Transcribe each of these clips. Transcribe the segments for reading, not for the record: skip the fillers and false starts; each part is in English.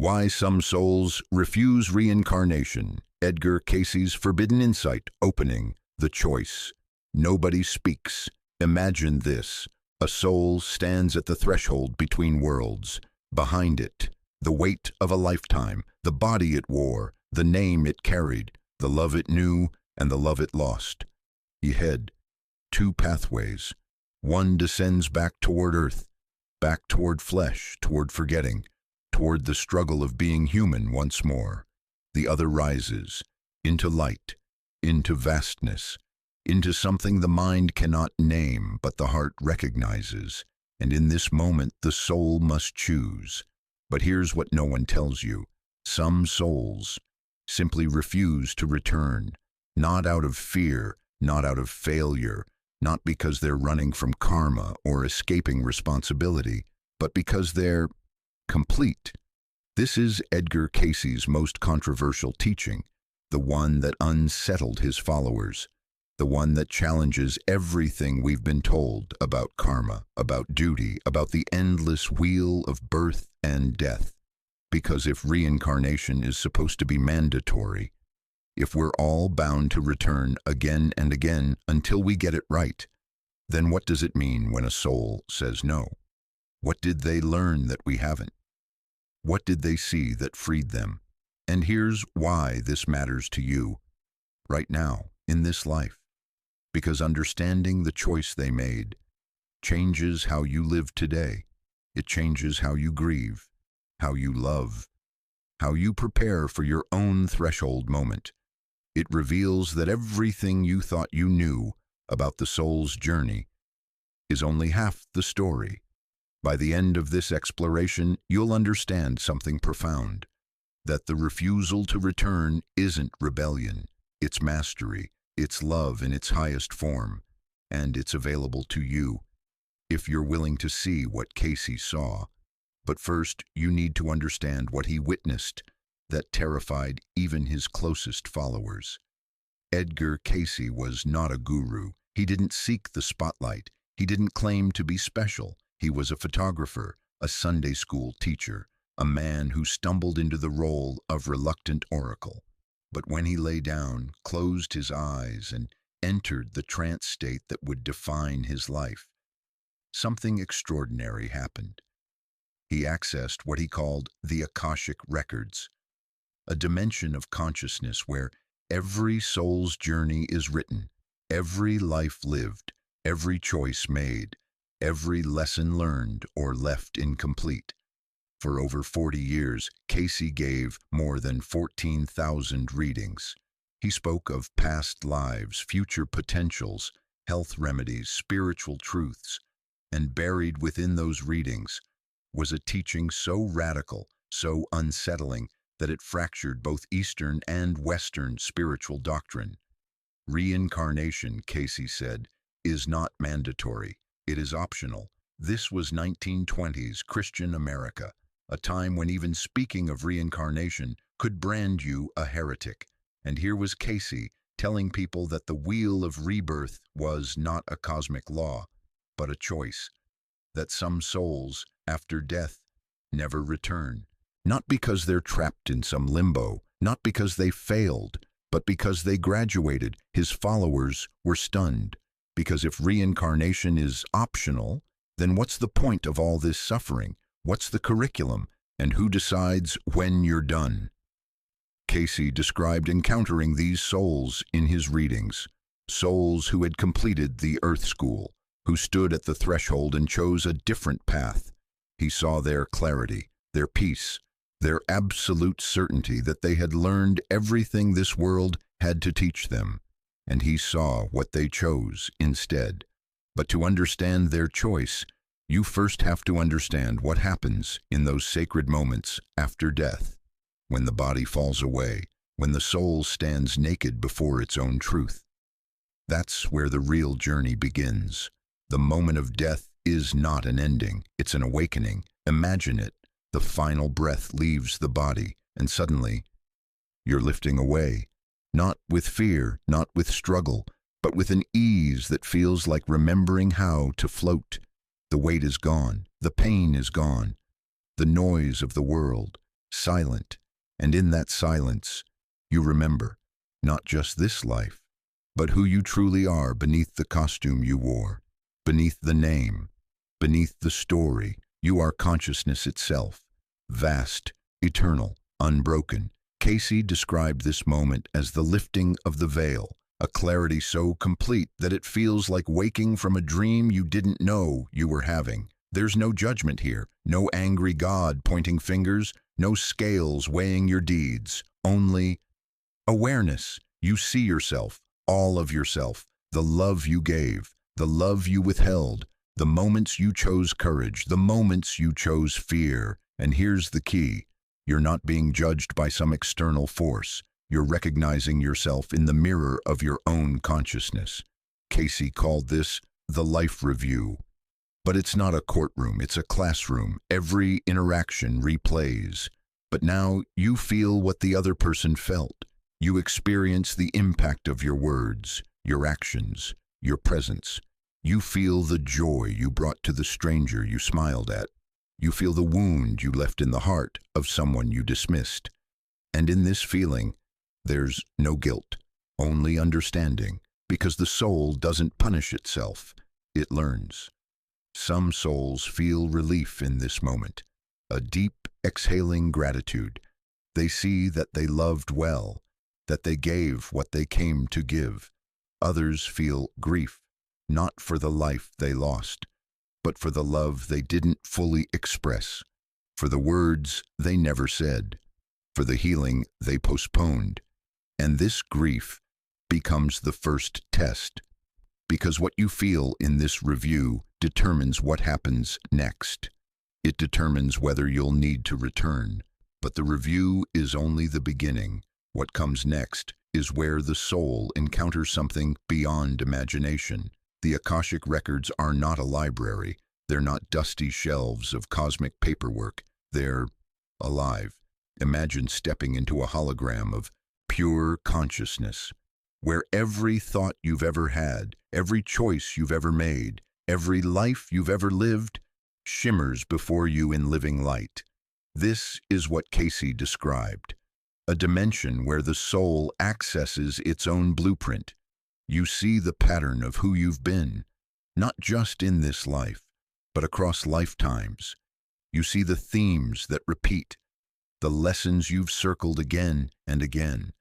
Why Some Souls Refuse Reincarnation. Edgar Cayce's Forbidden Insight opening. The choice. Nobody speaks. Imagine this. A soul stands at the threshold between worlds. Behind it, the weight of a lifetime, the body it wore, the name it carried, the love it knew, and the love it lost. He had two pathways. One descends back toward earth, back toward flesh, toward forgetting, toward the struggle of being human once more. The other rises, into light, into vastness, into something the mind cannot name but the heart recognizes, and in this moment the soul must choose. But here's what no one tells you. Some souls simply refuse to return, not out of fear, not out of failure, not because they're running from karma or escaping responsibility, but because they're complete. This is Edgar Cayce's most controversial teaching, the one that unsettled his followers, the one that challenges everything we've been told about karma, about duty, about the endless wheel of birth and death. Because if reincarnation is supposed to be mandatory, if we're all bound to return again and again until we get it right, then what does it mean when a soul says no? What did they learn that we haven't? What did they see that freed them? And here's why this matters to you, right now, in this life. Because understanding the choice they made changes how you live today. It changes how you grieve, how you love, how you prepare for your own threshold moment. It reveals that everything you thought you knew about the soul's journey is only half the story. By the end of this exploration, you'll understand something profound, that the refusal to return isn't rebellion, it's mastery, it's love in its highest form, and it's available to you, if you're willing to see what Cayce saw. But first, you need to understand what he witnessed that terrified even his closest followers. Edgar Cayce was not a guru. He didn't seek the spotlight. He didn't claim to be special. He was a photographer, a Sunday school teacher, a man who stumbled into the role of reluctant oracle. But when he lay down, closed his eyes, and entered the trance state that would define his life, something extraordinary happened. He accessed what he called the Akashic Records, a dimension of consciousness where every soul's journey is written, every life lived, every choice made, every lesson learned or left incomplete. For over 40 years, Cayce gave more than 14,000 readings. He spoke of past lives, future potentials, health remedies, spiritual truths, and buried within those readings was a teaching so radical, so unsettling, that it fractured both Eastern and Western spiritual doctrine. Reincarnation, Cayce said, is not mandatory. It is optional. This was 1920s Christian America, a time when even speaking of reincarnation could brand you a heretic. And here was Cayce telling people that the wheel of rebirth was not a cosmic law, but a choice. That some souls, after death, never return. Not because they're trapped in some limbo, not because they failed, but because they graduated. His followers were stunned. Because if reincarnation is optional, then what's the point of all this suffering? What's the curriculum? And who decides when you're done? Cayce described encountering these souls in his readings. Souls who had completed the Earth School, who stood at the threshold and chose a different path. He saw their clarity, their peace, their absolute certainty that they had learned everything this world had to teach them, and he saw what they chose instead. But to understand their choice, you first have to understand what happens in those sacred moments after death, when the body falls away, when the soul stands naked before its own truth. That's where the real journey begins. The moment of death is not an ending, it's an awakening. Imagine it. The final breath leaves the body, and suddenly, you're lifting away. Not with fear, not with struggle, but with an ease that feels like remembering how to float. The weight is gone, the pain is gone, the noise of the world, silent, and in that silence, you remember, not just this life, but who you truly are beneath the costume you wore, beneath the name, beneath the story. You are consciousness itself, vast, eternal, unbroken. Casey described this moment as the lifting of the veil, a clarity so complete that it feels like waking from a dream you didn't know you were having. There's no judgment here, no angry God pointing fingers, no scales weighing your deeds, only awareness. You see yourself, all of yourself, the love you gave, the love you withheld, the moments you chose courage, the moments you chose fear. And here's the key. You're not being judged by some external force. You're recognizing yourself in the mirror of your own consciousness. Casey called this the life review. But it's not a courtroom, it's a classroom. Every interaction replays. But now you feel what the other person felt. You experience the impact of your words, your actions, your presence. You feel the joy you brought to the stranger you smiled at. You feel the wound you left in the heart of someone you dismissed. And in this feeling, there's no guilt, only understanding, because the soul doesn't punish itself, it learns. Some souls feel relief in this moment, a deep, exhaling gratitude. They see that they loved well, that they gave what they came to give. Others feel grief, not for the life they lost, but for the love they didn't fully express, for the words they never said, for the healing they postponed. And this grief becomes the first test, because what you feel in this review determines what happens next. It determines whether you'll need to return. But the review is only the beginning. What comes next is where the soul encounters something beyond imagination. The Akashic Records are not a library. They're not dusty shelves of cosmic paperwork. They're alive. Imagine stepping into a hologram of pure consciousness, where every thought you've ever had, every choice you've ever made, every life you've ever lived, shimmers before you in living light. This is what Casey described, a dimension where the soul accesses its own blueprint. You see the pattern of who you've been, not just in this life, but across lifetimes. You see the themes that repeat, the lessons you've circled again and again,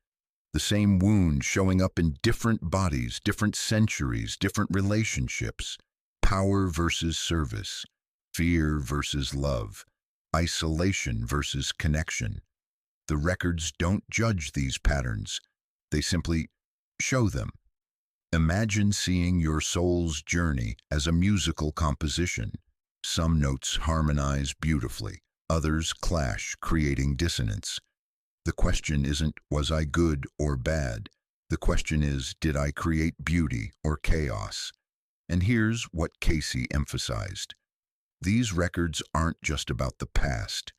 the same wound showing up in different bodies, different centuries, different relationships, power versus service, fear versus love, isolation versus connection. The records don't judge these patterns, they simply show them. Imagine seeing your soul's journey as a musical composition. Some notes harmonize beautifully, others clash, creating dissonance. The question isn't, was I good or bad? The question is, did I create beauty or chaos? And here's what Casey emphasized. These records aren't just about the past.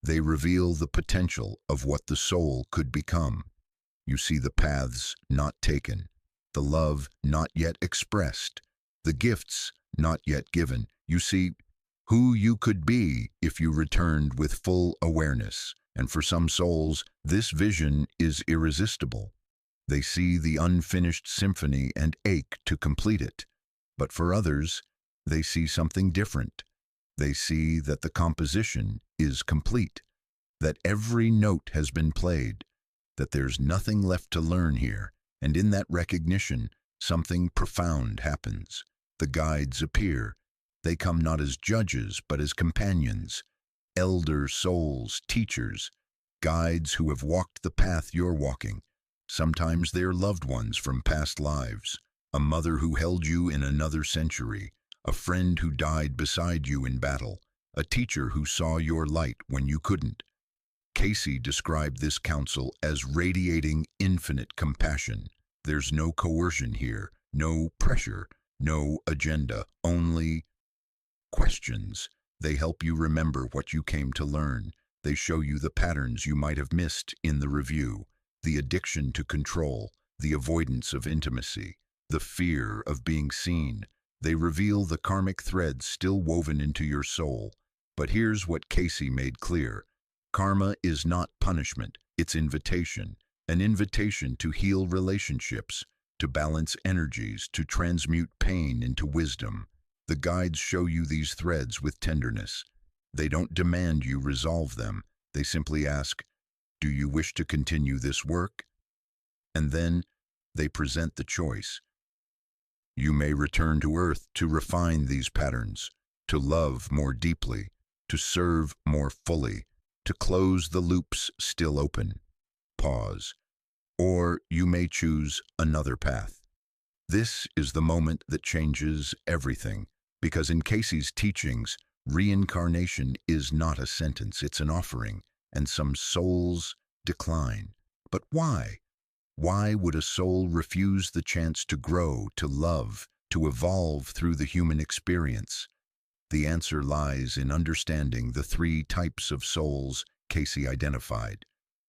They reveal the potential of what the soul could become. You see the paths not taken, the love not yet expressed, the gifts not yet given. You see who you could be if you returned with full awareness. And for some souls, this vision is irresistible. They see the unfinished symphony and ache to complete it. But for others, they see something different. They see that the composition is complete, that every note has been played, that there's nothing left to learn here. And in that recognition, something profound happens. The guides appear. They come not as judges, but as companions, elder souls, teachers, guides who have walked the path you're walking. Sometimes they're loved ones from past lives, a mother who held you in another century, a friend who died beside you in battle, a teacher who saw your light when you couldn't. Casey described this counsel as radiating infinite compassion. There's no coercion here, no pressure, no agenda, only questions. They help you remember what you came to learn. They show you the patterns you might have missed in the review, the addiction to control, the avoidance of intimacy, the fear of being seen. They reveal the karmic threads still woven into your soul. But here's what Casey made clear. Karma is not punishment, it's invitation. An invitation to heal relationships, to balance energies, to transmute pain into wisdom. The guides show you these threads with tenderness. They don't demand you resolve them. They simply ask, do you wish to continue this work? And then they present the choice. You may return to Earth to refine these patterns, to love more deeply, to serve more fully, to close the loops still open. Pause. Or you may choose another path. This is the moment that changes everything, because in Casey's teachings, reincarnation is not a sentence, it's an offering, and some souls decline. But why? Why would a soul refuse the chance to grow, to love, to evolve through the human experience? The answer lies in understanding the three types of souls Casey identified,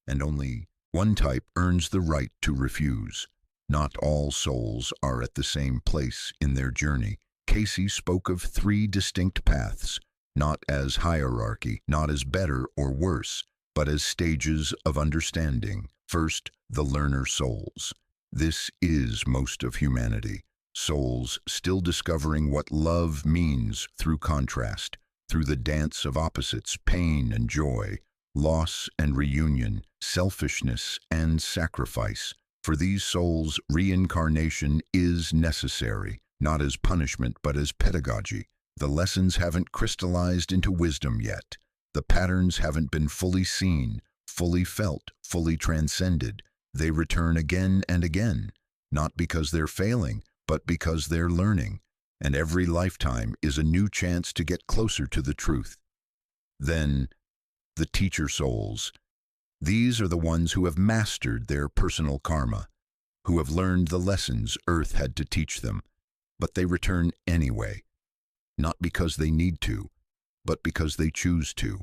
and only one type earns the right to refuse. Not all souls are at the same place in their journey. Casey spoke of three distinct paths, not as hierarchy, not as better or worse, but as stages of understanding. First, the learner souls. This is most of humanity. Souls still discovering what love means through contrast, through the dance of opposites, pain and joy, loss and reunion, selfishness and sacrifice. For these souls, reincarnation is necessary, not as punishment but as pedagogy. The lessons haven't crystallized into wisdom yet. The patterns haven't been fully seen, fully felt, fully transcended. They return again and again, not because they're failing, but because they're learning. And every lifetime is a new chance to get closer to the truth. Then, the teacher souls. These are the ones who have mastered their personal karma, who have learned the lessons Earth had to teach them, but they return anyway, not because they need to, but because they choose to.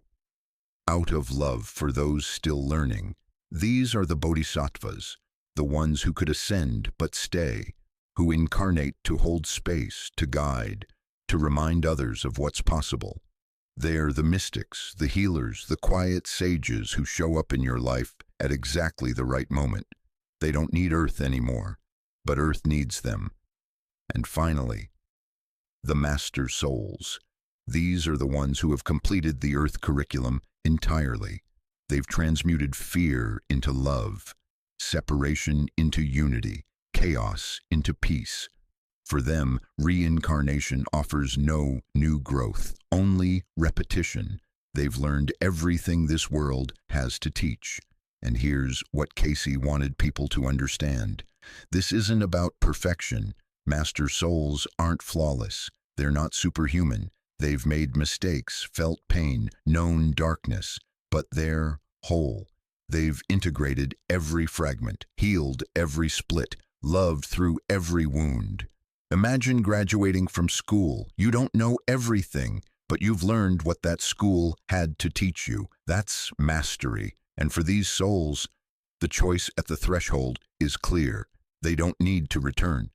Out of love for those still learning, these are the bodhisattvas, the ones who could ascend but stay, who incarnate to hold space, to guide, to remind others of what's possible. They're the mystics, the healers, the quiet sages who show up in your life at exactly the right moment. They don't need Earth anymore, but Earth needs them. And finally, the master souls. These are the ones who have completed the Earth curriculum entirely. They've transmuted fear into love, separation into unity, chaos into peace. For them, reincarnation offers no new growth, only repetition. They've learned everything this world has to teach. And here's what Casey wanted people to understand. This isn't about perfection. Master souls aren't flawless. They're not superhuman. They've made mistakes, felt pain, known darkness, but they're whole. They've integrated every fragment, healed every split, loved through every wound. Imagine graduating from school. You don't know everything, but you've learned what that school had to teach you. That's mastery. And for these souls, the choice at the threshold is clear. They don't need to return.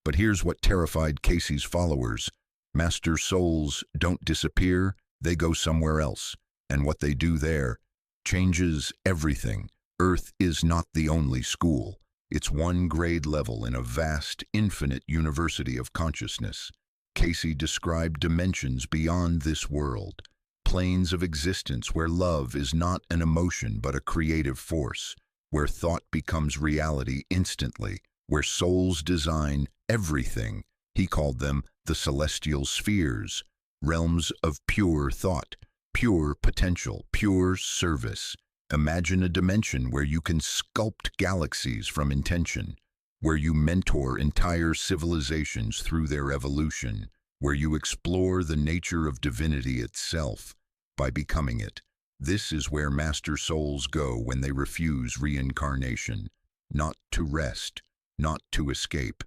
But here's what terrified Casey's followers. Master souls don't disappear, they go somewhere else. And what they do there changes everything. Earth is not the only school. It's one grade level in a vast, infinite university of consciousness. Casey described dimensions beyond this world, planes of existence where love is not an emotion but a creative force, where thought becomes reality instantly, where souls design everything. He called them the celestial spheres, realms of pure thought, pure potential, pure service. Imagine a dimension where you can sculpt galaxies from intention, where you mentor entire civilizations through their evolution, where you explore the nature of divinity itself by becoming it. This is where master souls go when they refuse reincarnation, not to rest, not to escape,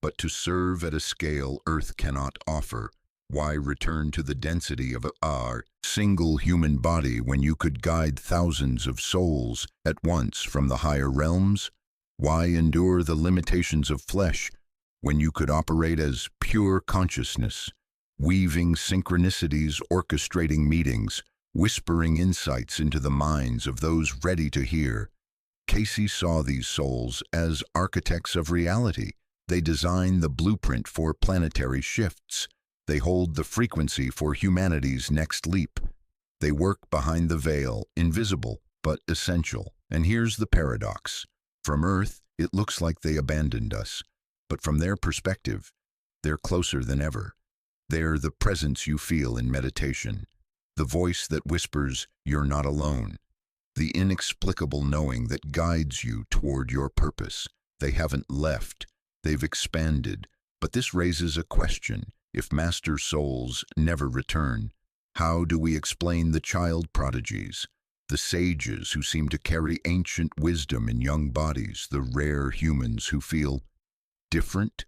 but to serve at a scale Earth cannot offer. Why return to the density of our single human body when you could guide thousands of souls at once from the higher realms? Why endure the limitations of flesh when you could operate as pure consciousness, weaving synchronicities, orchestrating meetings, whispering insights into the minds of those ready to hear. Casey saw these souls as architects of reality. They design the blueprint for planetary shifts. They hold the frequency for humanity's next leap. They work behind the veil, invisible but essential. And here's the paradox. From Earth, it looks like they abandoned us. But from their perspective, they're closer than ever. They're the presence you feel in meditation, the voice that whispers, "You're not alone," the inexplicable knowing that guides you toward your purpose. They haven't left, they've expanded. But this raises a question. If master souls never return, how do we explain the child prodigies, the sages who seem to carry ancient wisdom in young bodies, the rare humans who feel different?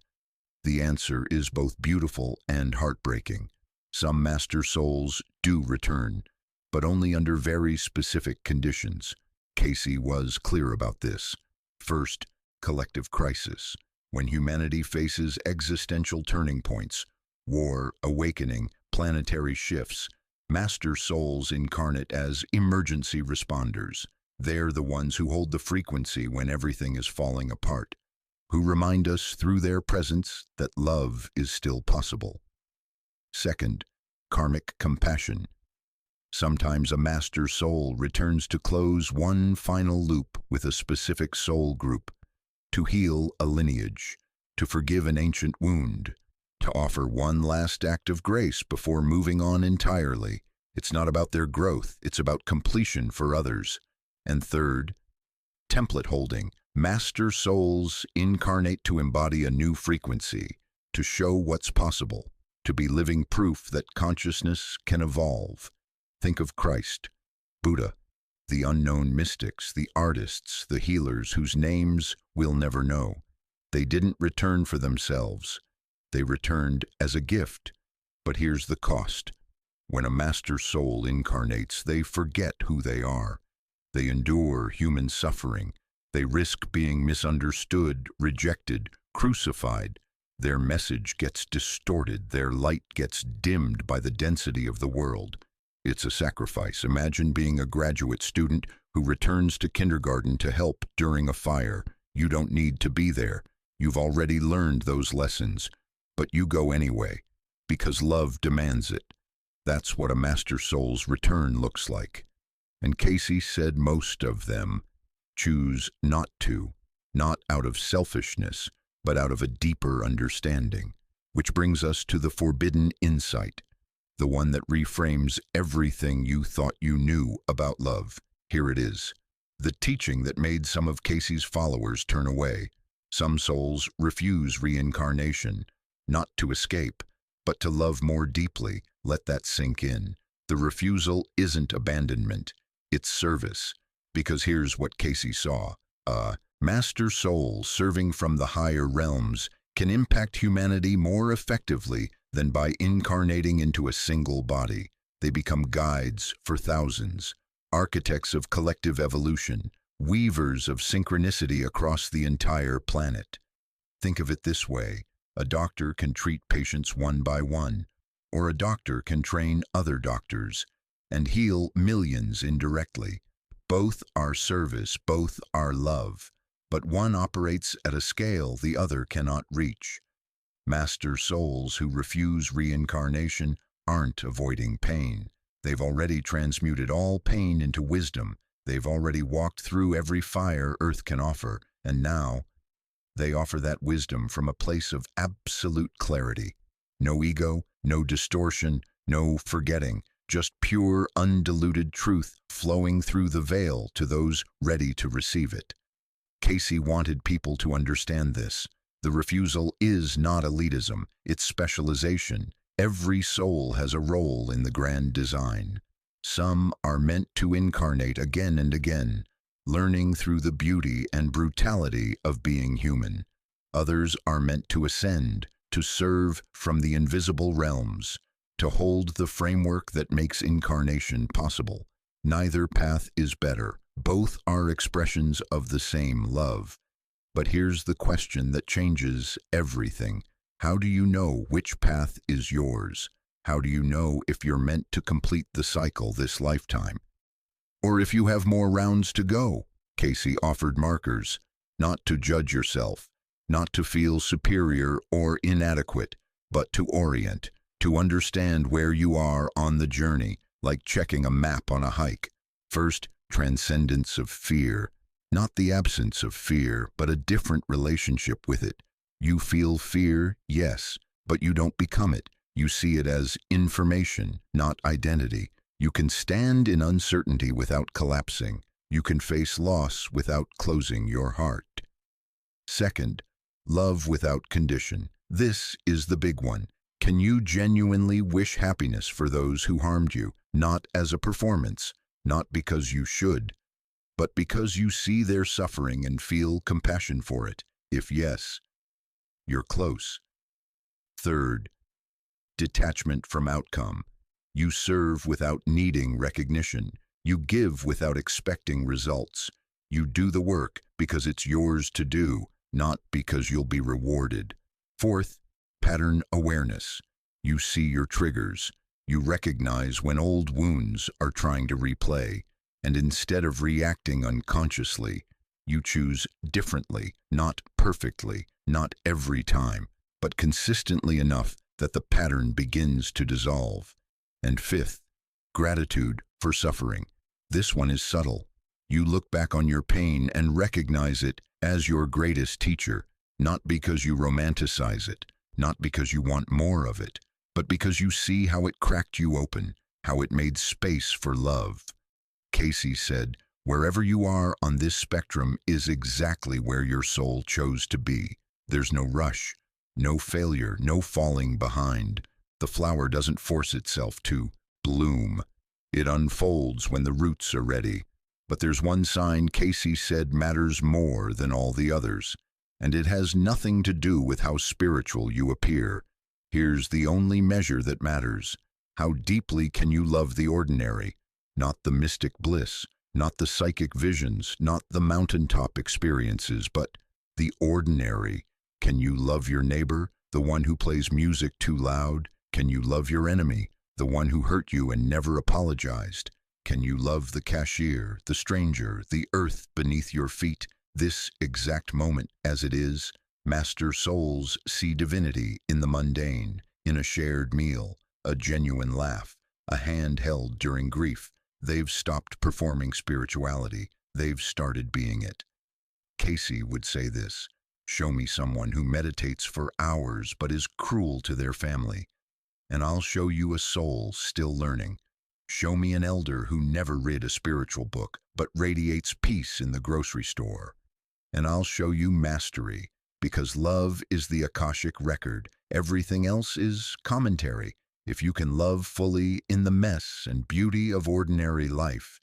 The answer is both beautiful and heartbreaking. Some master souls do return, but only under very specific conditions. Casey was clear about this. First, collective crisis. When humanity faces existential turning points, war, awakening, planetary shifts, master souls incarnate as emergency responders. They're the ones who hold the frequency when everything is falling apart, who remind us through their presence that love is still possible. Second, karmic compassion. Sometimes a master soul returns to close one final loop with a specific soul group, to heal a lineage, to forgive an ancient wound, to offer one last act of grace before moving on entirely. It's not about their growth, it's about completion for others. And third, template holding. Master souls incarnate to embody a new frequency, to show what's possible, to be living proof that consciousness can evolve. Think of Christ, Buddha, the unknown mystics, the artists, the healers whose names we'll never know. They didn't return for themselves. They returned as a gift. But here's the cost. When a master soul incarnates, they forget who they are. They endure human suffering. They risk being misunderstood, rejected, crucified. Their message gets distorted. Their light gets dimmed by the density of the world. It's a sacrifice. Imagine being a graduate student who returns to kindergarten to help during a fire. You don't need to be there. You've already learned those lessons. But you go anyway, because love demands it. That's what a master soul's return looks like. And Casey said most of them choose not to, not out of selfishness, but out of a deeper understanding. Which brings us to the forbidden insight, the one that reframes everything you thought you knew about love. Here it is, the teaching that made some of Casey's followers turn away. Some souls refuse reincarnation, not to escape, but to love more deeply. Let that sink in. The refusal isn't abandonment, it's service. Because here's what Casey saw. A master soul serving from the higher realms can impact humanity more effectively than by incarnating into a single body. They become guides for thousands, architects of collective evolution, weavers of synchronicity across the entire planet. Think of it this way. A doctor can treat patients one by one, or a doctor can train other doctors and heal millions indirectly. Both are service, both are love, but one operates at a scale the other cannot reach. Master souls who refuse reincarnation aren't avoiding pain. They've already transmuted all pain into wisdom. They've already walked through every fire Earth can offer, and now they offer that wisdom from a place of absolute clarity. No ego, no distortion, no forgetting, just pure, undiluted truth flowing through the veil to those ready to receive it. Casey wanted people to understand this. The refusal is not elitism, it's specialization. Every soul has a role in the grand design. Some are meant to incarnate again and again, learning through the beauty and brutality of being human. Others are meant to ascend, to serve from the invisible realms, to hold the framework that makes incarnation possible. Neither path is better. Both are expressions of the same love. But here's the question that changes everything. How do you know which path is yours? How do you know if you're meant to complete the cycle this lifetime? Or if you have more rounds to go? Casey offered markers, not to judge yourself, not to feel superior or inadequate, but to orient, to understand where you are on the journey, like checking a map on a hike. First, transcendence of fear. Not the absence of fear, but a different relationship with it. You feel fear, yes, but you don't become it. You see it as information, not identity. You can stand in uncertainty without collapsing. You can face loss without closing your heart. Second, love without condition. This is the big one. Can you genuinely wish happiness for those who harmed you, not as a performance, not because you should, but because you see their suffering and feel compassion for it? If yes, you're close. Third, detachment from outcome. You serve without needing recognition. You give without expecting results. You do the work because it's yours to do, not because you'll be rewarded. Fourth, pattern awareness. You see your triggers. You recognize when old wounds are trying to replay, and instead of reacting unconsciously, you choose differently, not perfectly, not every time, but consistently enough that the pattern begins to dissolve. And fifth, gratitude for suffering. This one is subtle. You look back on your pain and recognize it as your greatest teacher, not because you romanticize it, not because you want more of it, but because you see how it cracked you open, how it made space for love. Casey said, "Wherever you are on this spectrum is exactly where your soul chose to be. There's no rush, no failure, no falling behind. The flower doesn't force itself to bloom. It unfolds when the roots are ready. But there's one sign Casey said matters more than all the others, and it has nothing to do with how spiritual you appear. Here's the only measure that matters. How deeply can you love the ordinary? Not the mystic bliss, not the psychic visions, not the mountaintop experiences, but the ordinary. Can you love your neighbor, the one who plays music too loud? Can you love your enemy, the one who hurt you and never apologized? Can you love the cashier, the stranger, the earth beneath your feet, this exact moment as it is? Master souls see divinity in the mundane, in a shared meal, a genuine laugh, a hand held during grief. They've stopped performing spirituality. They've started being it. Casey would say this: "Show me someone who meditates for hours but is cruel to their family, and I'll show you a soul still learning. Show me an elder who never read a spiritual book but radiates peace in the grocery store, and I'll show you mastery, because love is the Akashic record. Everything else is commentary. If you can love fully in the mess and beauty of ordinary life,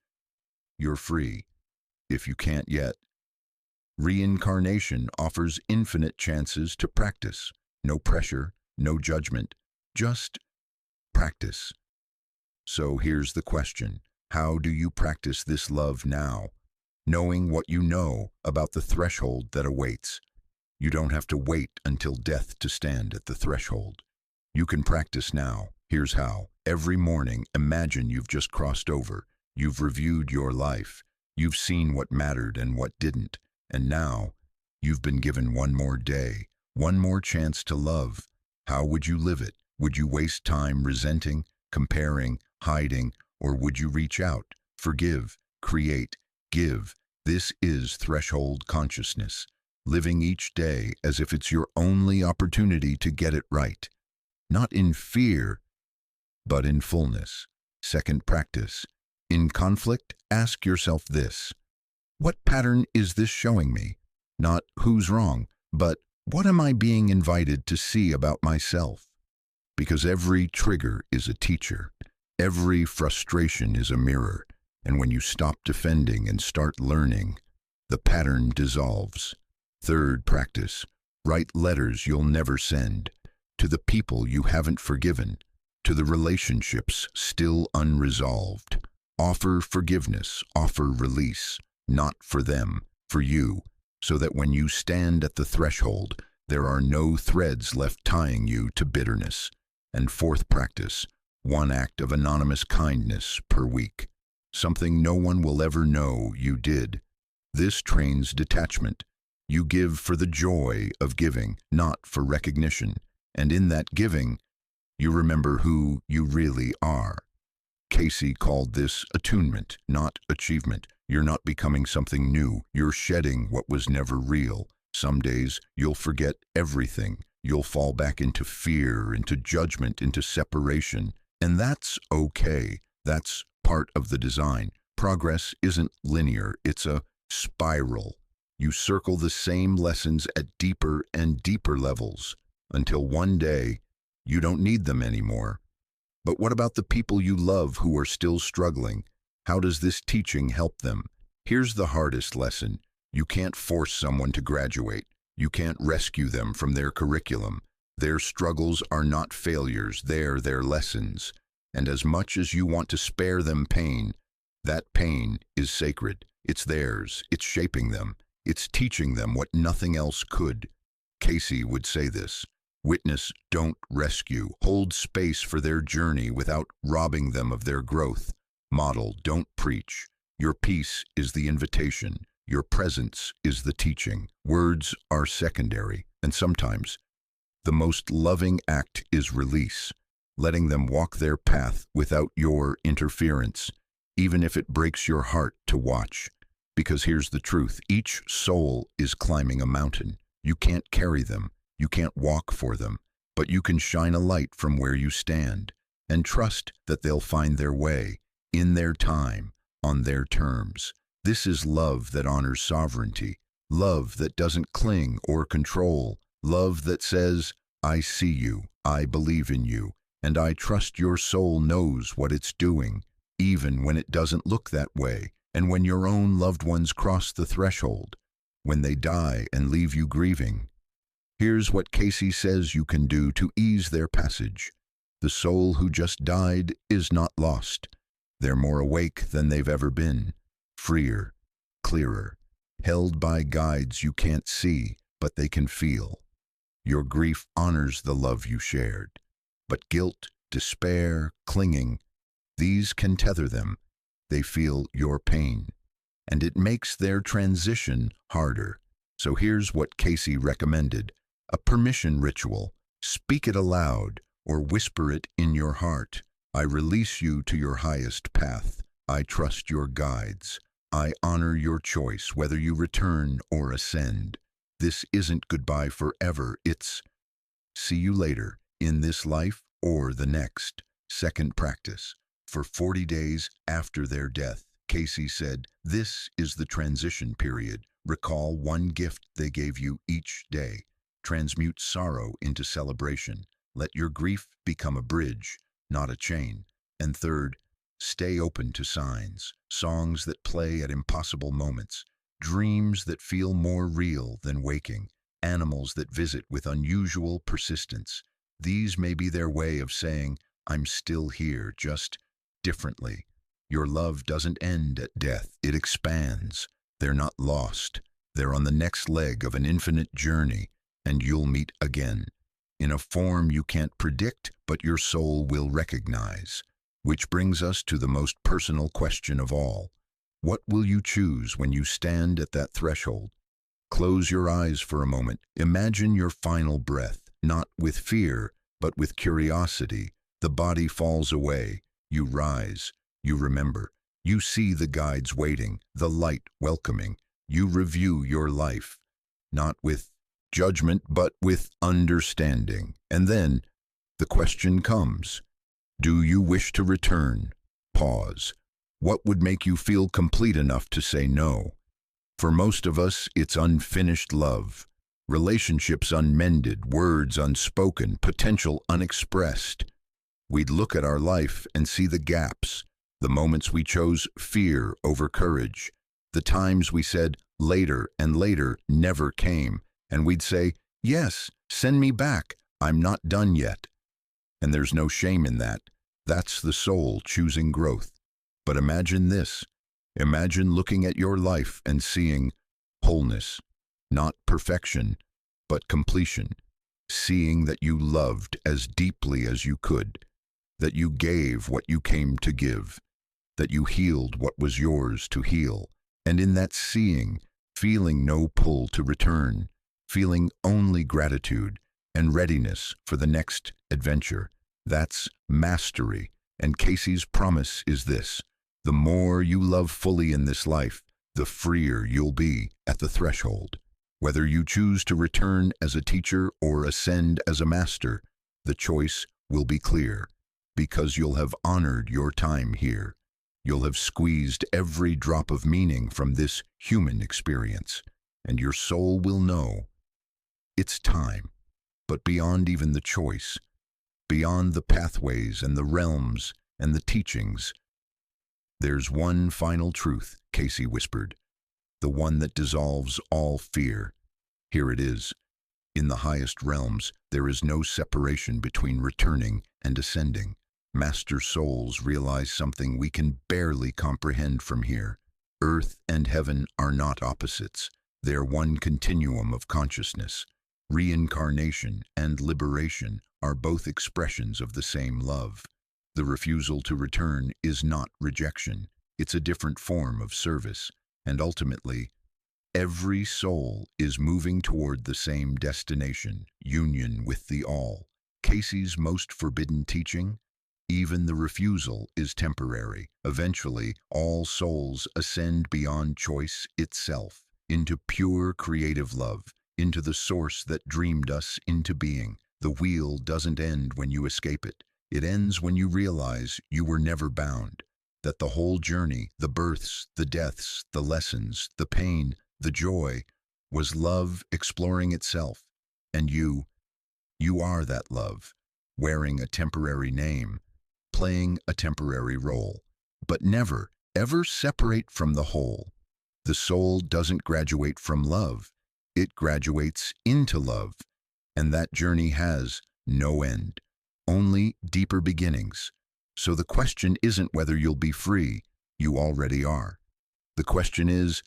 you're free. If you can't yet, Reincarnation offers infinite chances to practice. No pressure, no judgment, just practice." So here's the question: how do you practice this love now? Knowing what you know about the threshold that awaits. You don't have to wait until death to stand at the threshold. You can practice now. Here's how. Every morning, imagine you've just crossed over. You've reviewed your life. You've seen what mattered and what didn't. And now, you've been given one more day, one more chance to love. How would you live it? Would you waste time resenting, comparing, hiding, or would you reach out, forgive, create, give? This is threshold consciousness, living each day as if it's your only opportunity to get it right. Not in fear, but in fullness. Second practice. In conflict, ask yourself this: what pattern is this showing me? Not who's wrong, but what am I being invited to see about myself? Because every trigger is a teacher. Every frustration is a mirror. And when you stop defending and start learning, the pattern dissolves. Third practice. Write letters you'll never send. To the people you haven't forgiven. To the relationships still unresolved. Offer forgiveness, offer release. Not for them, for you, so that when you stand at the threshold, there are no threads left tying you to bitterness. And fourth practice, One act of anonymous kindness per week. Something no one will ever know you did. This trains detachment. You give for the joy of giving, not for recognition. And in that giving, you remember who you really are. Casey called this attunement, not achievement. You're not becoming something new. You're shedding what was never real. Some days you'll forget everything. You'll fall back into fear, into judgment, into separation. And that's okay. That's part of the design. Progress isn't linear. It's a spiral. You circle the same lessons at deeper and deeper levels until one day you don't need them anymore. But what about the people you love who are still struggling? How does this teaching help them? Here's the hardest lesson. You can't force someone to graduate. You can't rescue them from their curriculum. Their struggles are not failures, they're their lessons. And as much as you want to spare them pain, that pain is sacred. It's theirs. It's shaping them. It's teaching them what nothing else could. Casey would say this. Witness, don't rescue. Hold space for their journey without robbing them of their growth. Model, don't preach. Your peace is the invitation. Your presence is the teaching. Words are secondary, and sometimes the most loving act is release, letting them walk their path without your interference, even if it breaks your heart to watch. Because here's the truth, each soul is climbing a mountain. You can't carry them, you can't walk for them, but you can shine a light from where you stand, and trust that they'll find their way, in their time, on their terms. This is love that honors sovereignty, love that doesn't cling or control, love that says, I see you, I believe in you, and I trust your soul knows what it's doing, even when it doesn't look that way, and when your own loved ones cross the threshold, when they die and leave you grieving. Here's what Casey says you can do to ease their passage. The soul who just died is not lost. They're more awake than they've ever been, freer, clearer, held by guides you can't see, but they can feel. Your grief honors the love you shared, but guilt, despair, clinging, these can tether them. They feel your pain, and it makes their transition harder. So here's what Casey recommended. A permission ritual. Speak it aloud or whisper it in your heart. I release you to your highest path. I trust your guides. I honor your choice, whether you return or ascend. This isn't goodbye forever. It's see you later, in this life or the next. Second practice. For 40 days after their death, Casey said, this is the transition period. Recall one gift they gave you each day. Transmute sorrow into celebration. Let your grief become a bridge, not a chain. And third, stay open to signs, songs that play at impossible moments, dreams that feel more real than waking, animals that visit with unusual persistence. These may be their way of saying, I'm still here, just differently. Your love doesn't end at death, it expands. They're not lost. They're on the next leg of an infinite journey, and you'll meet again, in a form you can't predict, but your soul will recognize. Which brings us to the most personal question of all. What will you choose when you stand at that threshold? Close your eyes for a moment. Imagine your final breath, not with fear, but with curiosity. The body falls away. You rise. You remember. You see the guides waiting, the light welcoming. You review your life, not with judgment, but with understanding. And then the question comes, do you wish to return? Pause. What would make you feel complete enough to say no? For most of us, it's unfinished love, relationships unmended, words unspoken, potential unexpressed. We'd look at our life and see the gaps, the moments we chose fear over courage, the times we said later and later never came, and we'd say, yes, send me back, I'm not done yet. And there's no shame in that. That's the soul choosing growth. But imagine this. Imagine looking at your life and seeing wholeness, not perfection, but completion. Seeing that you loved as deeply as you could, that you gave what you came to give, that you healed what was yours to heal, and in that seeing, feeling no pull to return, feeling only gratitude and readiness for the next adventure. That's mastery, and Casey's promise is this: the more you love fully in this life, the freer you'll be at the threshold. Whether you choose to return as a teacher or ascend as a master, the choice will be clear, because you'll have honored your time here. You'll have squeezed every drop of meaning from this human experience, and your soul will know it's time. But beyond even the choice, beyond the pathways and the realms and the teachings, there's one final truth, Casey whispered, the one that dissolves all fear. Here it is. In the highest realms, there is no separation between returning and ascending. Master souls realize something we can barely comprehend from here. Earth and heaven are not opposites. They're one continuum of consciousness. Reincarnation and liberation are both expressions of the same love. The refusal to return is not rejection. It's a different form of service. And ultimately, every soul is moving toward the same destination, union with the All. Casey's most forbidden teaching? Even the refusal is temporary. Eventually, all souls ascend beyond choice itself, into pure creative love, into the source that dreamed us into being. The wheel doesn't end when you escape it. It ends when you realize you were never bound, that the whole journey, the births, the deaths, the lessons, the pain, the joy, was love exploring itself. And you are that love, wearing a temporary name, playing a temporary role, but never, ever separate from the whole. The soul doesn't graduate from love, it graduates into love, and that journey has no end, only deeper beginnings. So the question isn't whether you'll be free, you already are. The question is,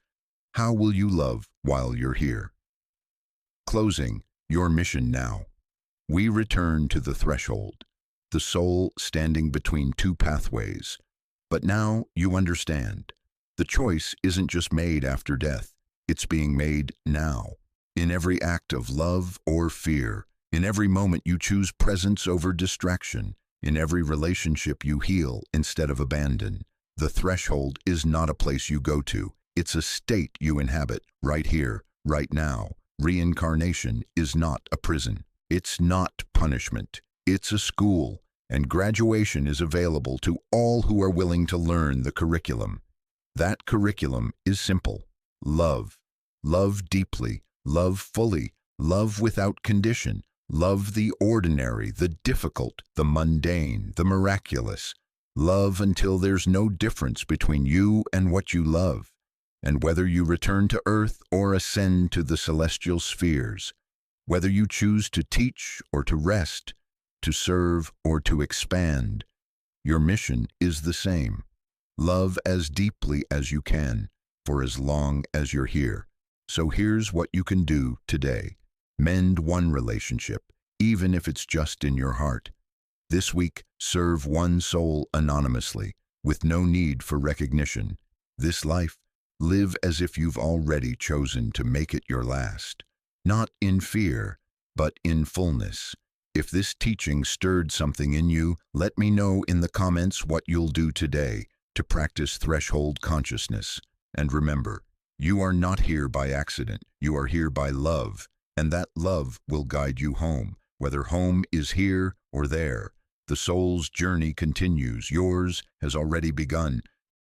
how will you love while you're here? Closing, your mission now. We return to the threshold, the soul standing between two pathways. But now you understand. The choice isn't just made after death, it's being made now. In every act of love or fear, in every moment you choose presence over distraction, in every relationship you heal instead of abandon. The threshold is not a place you go to, it's a state you inhabit, right here, right now. Reincarnation is not a prison. It's not punishment. It's a school, and graduation is available to all who are willing to learn the curriculum. That curriculum is simple. Love. Love deeply. Love fully. Love without condition. Love the ordinary, the difficult, the mundane, the miraculous. Love until there's no difference between you and what you love. And whether you return to earth or ascend to the celestial spheres, whether you choose to teach or to rest, to serve or to expand, your mission is the same. Love as deeply as you can, for as long as you're here. So here's what you can do today. Mend one relationship, even if it's just in your heart. This week, serve one soul anonymously, with no need for recognition. This life, live as if you've already chosen to make it your last. Not in fear, but in fullness. If this teaching stirred something in you, let me know in the comments what you'll do today to practice threshold consciousness. And remember, you are not here by accident, you are here by love, and that love will guide you home, whether home is here or there. The soul's journey continues, yours has already begun.